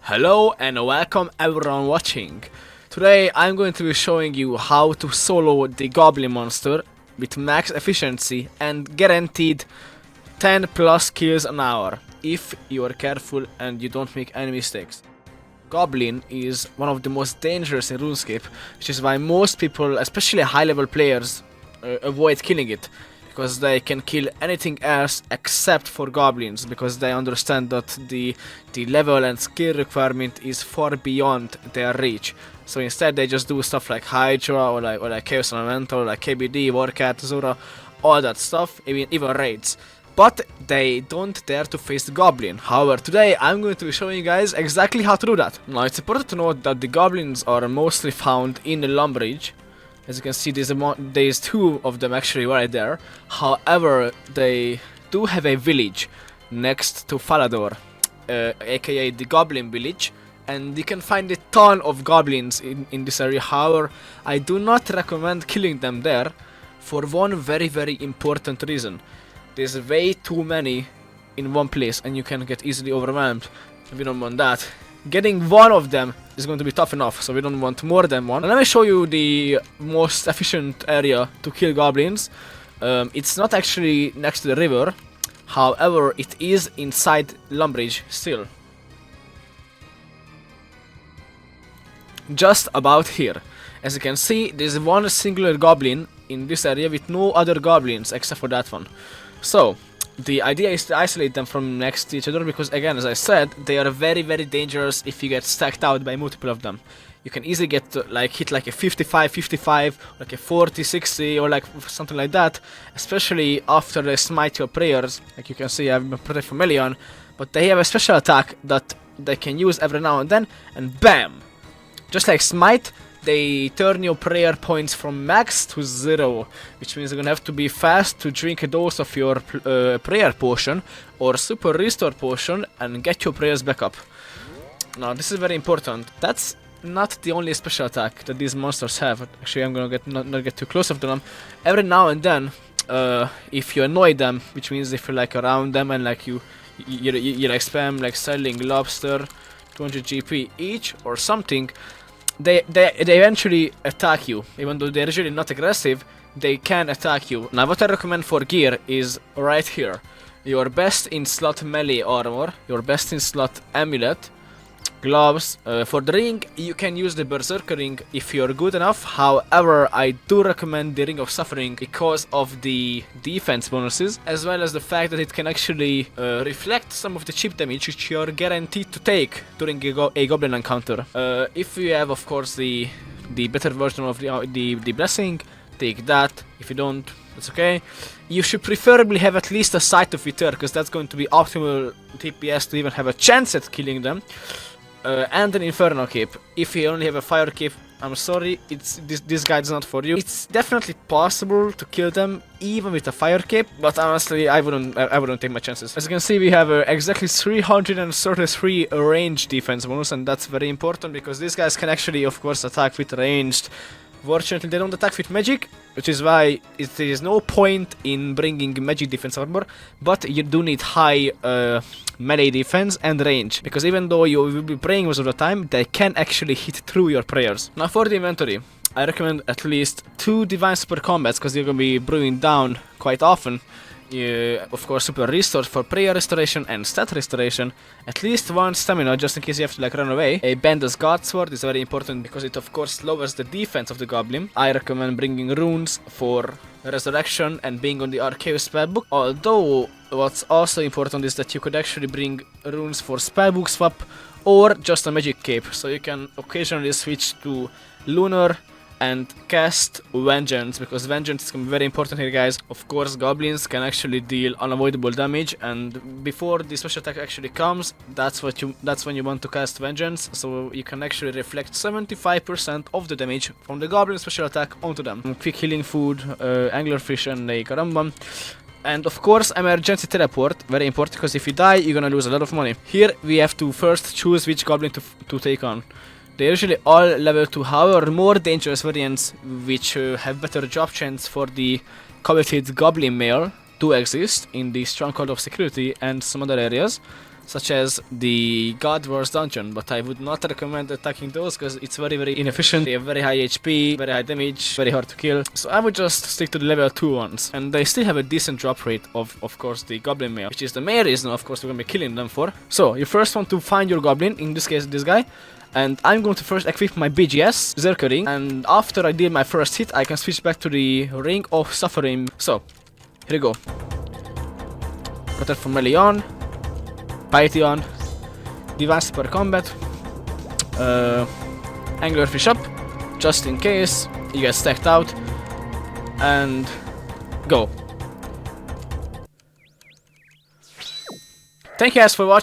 Hello and welcome everyone watching. Today I'm going to be showing you how to solo the goblin monster with max efficiency and guaranteed 10 plus kills an hour if you are careful and you don't make any mistakes. Goblin is one of the most dangerous in RuneScape, which is why most people, especially high level players, avoid killing it. Because they can kill anything else except for goblins, because they understand that the level and skill requirement is far beyond their reach. So instead they just do stuff like Hydra or like Chaos Elemental, like KBD, Warcat, Zora, all that stuff, even raids. But they don't dare to face the goblin. However, today I'm going to be showing you guys exactly how to do that. Now it's important to note that the goblins are mostly found in the Lumbridge. As you can see, there's two of them actually right there. However, they do have a village next to Falador, aka the Goblin Village, and you can find a ton of goblins in this area. However, I do not recommend killing them there for one very important reason. There's way too many in one place and you can get easily overwhelmed. We don't want that. Getting one of them is going to be tough enough, so we don't want more than one. And let me show you the most efficient area to kill goblins. It's not actually next to the river, however, it is inside Lumbridge still. Just about here. As you can see, there's one singular goblin in this area with no other goblins except for that one. So the idea is to isolate them from next to each other because, again, as I said, they are very dangerous if you get stacked out by multiple of them. You can easily get hit like a 55, like a 40, 60 or like something like that, especially after they smite your prayers. Like you can see, I've been pretty familiar, but they have a special attack that they can use every now and then, and BAM! Just like smite, they turn your prayer points from max to 0, which means you're gonna have to be fast to drink a dose of your prayer potion or super restore potion and get your prayers back up. Now this is very important. That's not the only special attack that these monsters have. Actually, I'm gonna not get too close to them. Every now and then, if you annoy them, which means if you're like around them and like you like spam like selling lobster, 200 GP each or something, they eventually attack you. Even though they're usually not aggressive, they can attack you. Now what I recommend for gear is right here. Your best in slot melee armor, your best in slot amulet, gloves. For the ring, you can use the Berserker ring if you're good enough. However, I do recommend the Ring of Suffering because of the defense bonuses, as well as the fact that it can actually reflect some of the chip damage which you're guaranteed to take during a goblin encounter. If you have, of course, the better version of the blessing, take that. If you don't, that's okay. You should preferably have at least a Sight of Ether, because that's going to be optimal TPS to even have a chance at killing them. And an Inferno Cape. If you only have a Fire Cape, I'm sorry, this guide's not for you. It's definitely possible to kill them even with a Fire Cape, but honestly, I wouldn't take my chances. As you can see, we have exactly 333 range defense bonus, and that's very important because these guys can actually, of course, attack with ranged. Fortunately, they don't attack with magic, which is why there is no point in bringing magic defense armor, but you do need high melee defense and range, because even though you will be praying most of the time, they can actually hit through your prayers. Now for the inventory, I recommend at least 2 Divine Super Combats, because you're going to be brewing down quite often. Of course, super restores for prayer restoration and stat restoration. At least 1 stamina, just in case you have to like run away. A Bander's Godsword is very important because it of course lowers the defense of the goblin. I recommend bringing runes for resurrection and being on the Arceus spellbook. Although what's also important is that you could actually bring runes for spellbook swap or just a magic cape, so you can occasionally switch to lunar and cast Vengeance, because Vengeance is going to be very important here, guys. Of course, goblins can actually deal unavoidable damage, and before the special attack actually comes, that's when you want to cast Vengeance, so you can actually reflect 75% of the damage from the goblin special attack onto them. Quick healing food, anglerfish and a caramba. And of course, emergency teleport, very important, because if you die, you're gonna lose a lot of money. Here, we have to first choose which goblin to take on. They're usually all level 2, however, more dangerous variants which have better drop chance for the coveted goblin mail do exist in the Stronghold of Security and some other areas. such as the God Wars dungeon, but I would not recommend attacking those because it's very inefficient. They have very high HP, very high damage, very hard to kill. So I would just stick to the level 2 ones. And they still have a decent drop rate of course, the Goblin Mayor, which is the main reason, of course, we're gonna be killing them for. So you first want to find your Goblin, in this case this guy. And I'm going to first equip my BGS, Zerker Ring, and after I deal my first hit, I can switch back to the Ring of Suffering. So, here we go. Protect from melee on, Piety on, Divine Super Combat, Anglerfish up, just in case you get stacked out, and go. Thank you guys for watching.